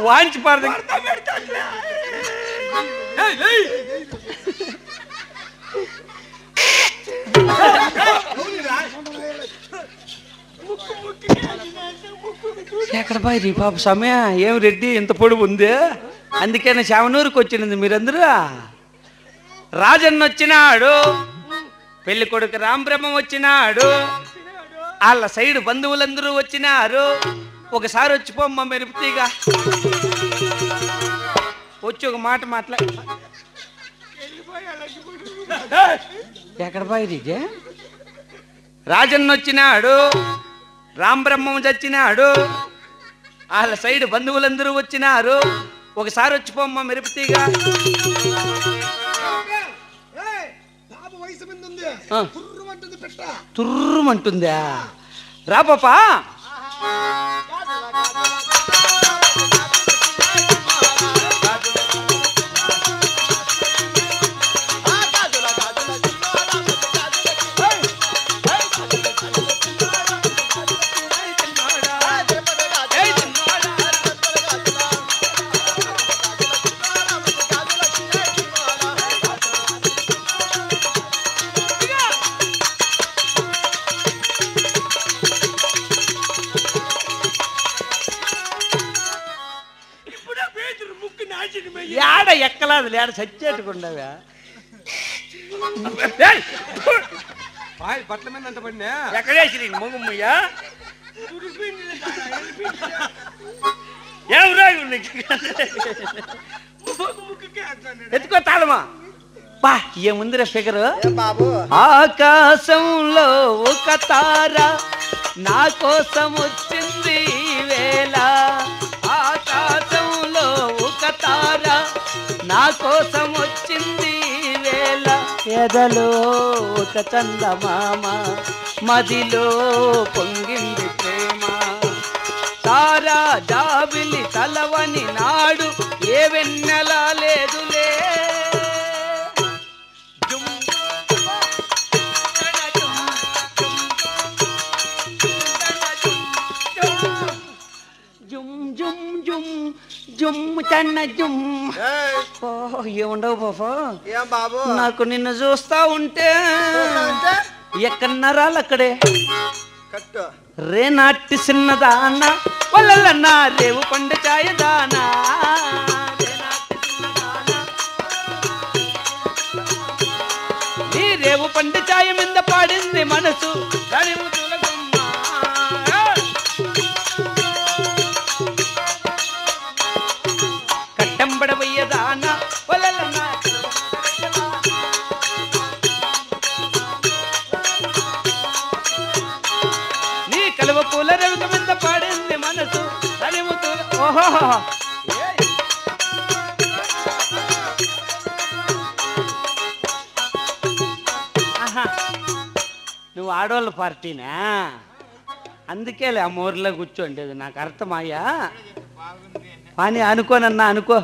వాంచి పాడదు ఎక్కడ బాయ్ పాప సమయ ఏం రెడ్డి ఇంత పొడుగు ఉంది అందుకని శావనూరుకి వచ్చినది మీరందరూ రాజన్న వచ్చినాడు పెళ్లి కొడుకు రాంబ్రహ్మం వచ్చినాడు వాళ్ళ సైడ్ బంధువులందరూ వచ్చినారు ఒకసారి వచ్చిపోమ్మ మెరుపుతీగా వచ్చి ఒక మాట మాట్లా ఎక్కడ బాయ్ రాజన్న వచ్చినాడు రాంబ్రహ్మం చచ్చినాడు వాళ్ళ సైడ్ బంధువులందరూ వచ్చినారు ఒకసారి వచ్చిపోమ్మ మెరుపుతీగా తుర్రుమంటుందా రా పాపా ఏడ ఎక్కలాదు లేడ చచ్చేట్టుకుండవా బట్టల మీద అంట పడినా ఎక్కడేసి మొగమ్మయ్యా ఎవరా ఎత్తుకో తాళమా బా ఏముందిరా ఫిగర్ ఆకాశంలో ఒక తార నా కోసం వచ్చింది వేళ ఆకాశంలో ఒక తార నా కోసం వచ్చింది వేళ ఎదలో ఒక చందమామ మదిలో పొంగింది ప్రేమ తారా జాబిలి తలవని నాడు ఏ వెన్నెలా లేదులే ఏముండవు పాపా నాకు నిన్ను చూస్తా ఉంటే ఎక్కడన్నారాలు అక్కడే రేనాటి చిన్నదానా వల్ల రేవు పండు చాయదానా నీ రేవు పండు చాయ మీద పాడింది మనసు కట్టంబడవయ్యదానా వల్ల నీ కలువ పూల రేవుక మీద పాడింది మనసు ఓహో నువ్వు ఆడవాళ్ళ పార్టీనా అందుకేలే ఆ మోర్లో కూర్చోండేది నాకు అర్థమయ్యా పని అనుకోనన్నా అనుకో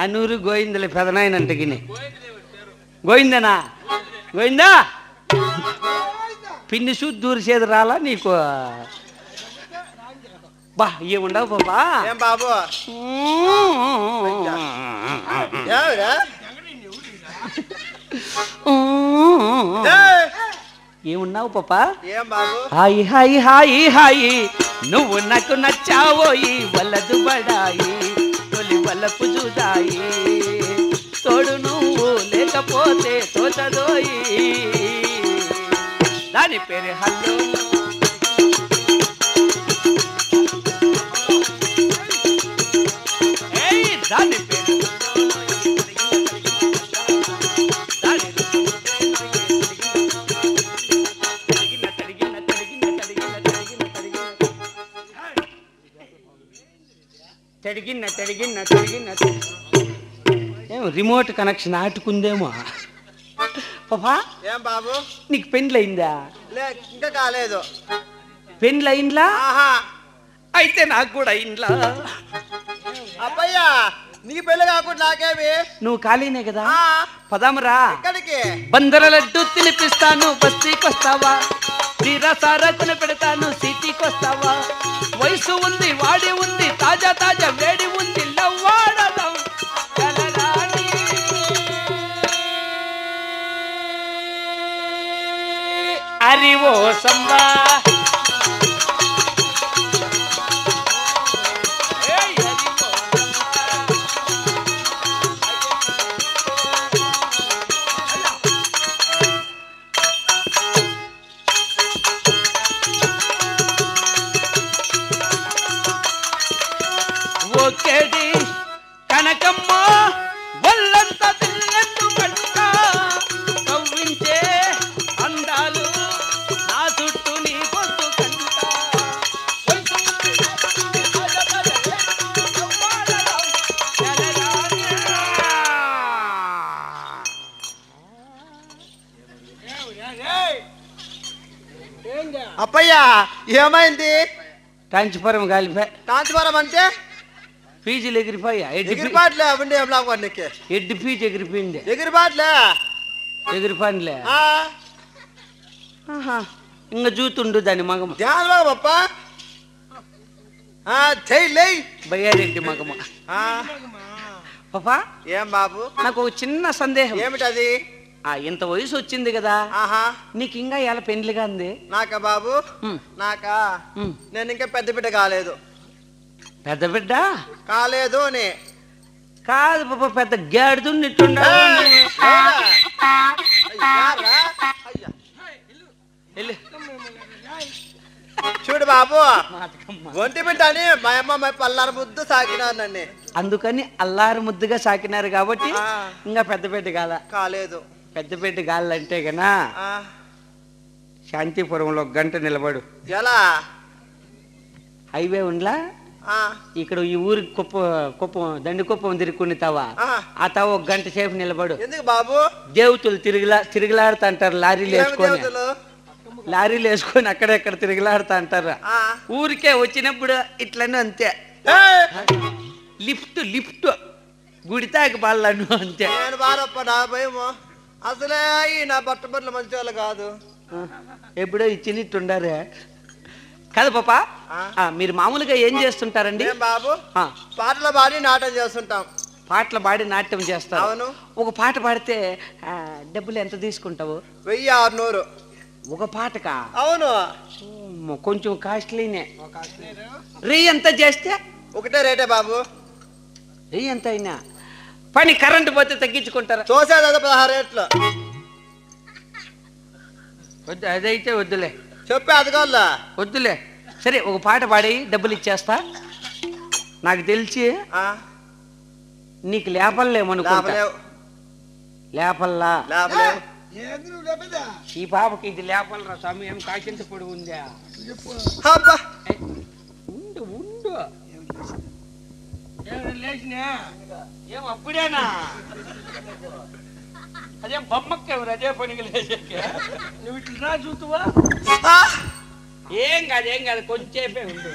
అనూరు గోయిందలే పెదనాయనంట గిని గోయిందనా గోయిందా పిన్ని దూరి చేదు రాలా నీకు బా ఏముండవు బాబా బాబు ఏమున్నావు పాపా హాయి హాయి హాయి హాయి నువ్వు నాకు నచ్చావోయి వల్లదు బడాయి తొలి వల్లపు చూదాయి తోడు నువ్వు లేకపోతే తోచదోయి దాని పేరు హల్లో దాని పేరు ఏమో రిమోట్ కనెక్షన్ ఆటుకుందేమో పాపా ఏం బాబు నీకు పెండ్లయిందా ఇంకా కాలేదు పెండ్లయిండ్లా అయితే నాకు కూడా అయిండ్లా అబ్బయ్యా నీకు పెళ్లి కాకుండా నాకేమి నువ్వు ఖాళీనే కదా పదామరా ఎక్కడికి బందర లడ్డు తినిపిస్తాను బస్తీకి వస్తావా తీరా సారా కొని పెడతాను సిటీకి వస్తావా వయసు వయసు ఉంది వాడి ఉంది తాజా తాజా వేడి ఉంది లవ్వాడదాం కలరాని. అరివో సంబా ఒకేడి కనకమ్మ వల్లంత తిల్లెత్తు కంట కవ్వించే అందాలు నా చుట్టూ నీ పొద్దు కంట. అప్పయ్యా ఏమైంది? ట్రాన్స్ఫారం కాలిపోయా, ట్రాన్స్ఫారం అంటే ఫీజులు ఎగిరిపోయా, ఎగిరిపాట్లే అవ్వండి ఏం లాభం నీకు? ఎడ్డి ఫీజు ఎగిరిపోయింది, ఎగిరిపాట్లే ఎగిరిపోయిలే. ఇంకా చూతుండు దాని మగమ ధ్యాన బాబప్ప చెయ్యి బయ్యారెడ్డి మగమ. పాపా ఏం బాబు? నాకు ఒక చిన్న సందేహం. ఏమిటది? ఇంత వయసు వచ్చింది కదా, ఆహా నీకు ఇంకా ఎలా పెండ్లిగా ఉంది? నాకా బాబు? నాకా నేను ఇంకా పెద్ద బిడ్డ కాలేదు. పెద్ద బిడ్డ కాలేదు అని కాదు పాప, పెద్ద గాడిదున్నట్టుండా. చూడు బాబు, ఒంటి బిడ్డ అని మా అమ్మ పల్లారు ముద్దు సాకినారు నన్ను. అందుకని అల్లారు ముద్దుగా సాకినారు కాబట్టి ఇంకా పెద్ద బిడ్డ కాలేదు. పెద్ద బిడ్డ కాలంటే గనా శాంతిపురంలో 1 గంట నిలబడు. ఎలా? హైవే ఉండ్లా, ఇక్కడ ఈ ఊరికి కుప్పం దండి కుప్పం తిరుగుకుని తవా, ఆ తవ 1 గంట సేపు నిలబడు. ఎందుకు బాబు? దేవతలు తిరుగులాడుతా అంటారు, లారీలు వేసుకొని అక్కడెక్కడ తిరుగులాడుతా అంటారు. ఊరికే వచ్చినప్పుడు ఇట్లనే అంతే, లిఫ్ట్ గుడితాకి బాలను అంతే. నేను బారప్ప, నా భయము అసలే నా బట్టబట్టలు మంచి వాళ్ళు కాదు. ఎప్పుడో ఇచ్చినట్టుండారే కదా పాపా. మీరు మామూలుగా ఏం చేస్తుంటారండి? బాబు పాటలు పాడి నాట్యం చేస్తుంటాం. పాటలు పాడి నాట్యం చేస్తారు? అవును. ఒక పాట పాడితే డబ్బులు ఎంత తీసుకుంటావు? 1600. ఒక పాటకా? అవును. కొంచెం కాస్ట్లీనే. ఎంత చేస్తే? ఒకటే రేటే బాబు. ఎంత అయినా పని కరెంటు పోతే తగ్గించుకుంటారా? చూసేది 16 రేట్లు. వద్దు, అదైతే వద్దులే. చెప్పే అదిగోల్లా వద్దులే. సరే ఒక పాట పాడి డబ్బులు ఇచ్చేస్తా. నాకు తెలిసి నీకు లేపల్లేమనుకుంటా. లేపల్లా? ఈ పాపకి ఇది లేపలరా స్వామి, ఏం కాకింత పొడి ఉందా? ఉండు ఉండు, ఏం అప్పుడేనా? అదేం బొమ్మక్కేవరు అదే పనికి లేచే. నువ్వు ఇట్లా రా చూతువా? ఏం కాదు కొంచెంసేపే ఉండు.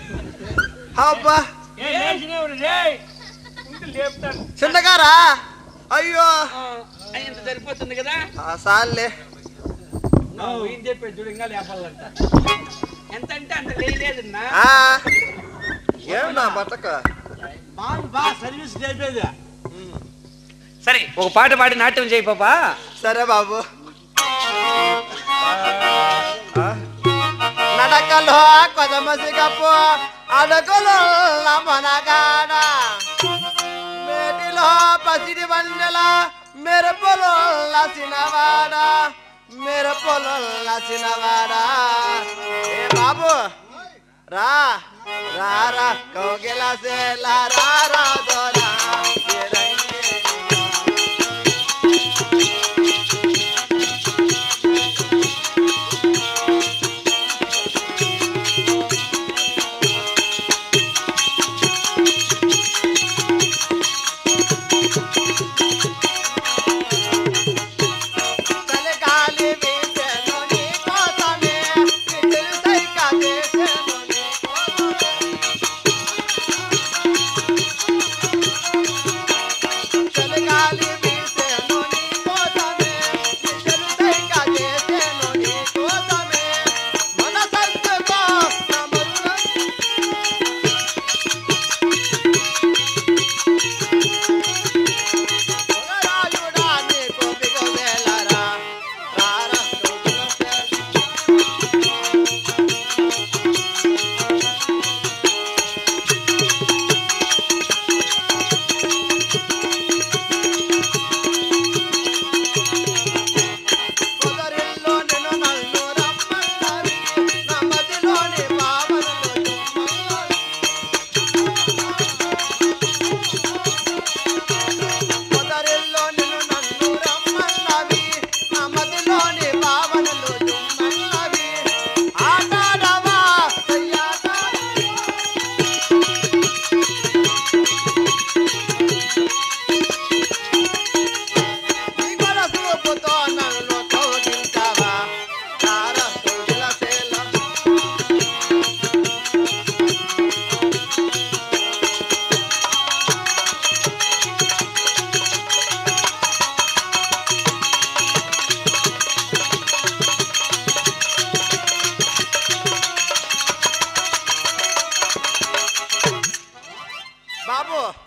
లేపుతాను చిన్నగారా. అయ్యో ఇంత సరిపోతుంది కదా. సార్లే ఏం చెప్పే చూడు, ఇంకా లేపాలంట. ఎంత అంటే అంత లేదన్నా. ఏం నా బట్టక సర్వీస్ చేపేది. సరే ఒక పాట పాడి నాట్యం చేయి పాపా. సరే బాబు. నడకలో కొదమసిగప్పు అడగలో మనగాడ మేటిలో పసిడి వండెల మెరుపులో లసినవాడ మెరుపులో లసినవాడ. ఏ బాబు రా రా రా కోగిల సేల రా రా దోరా. బాబు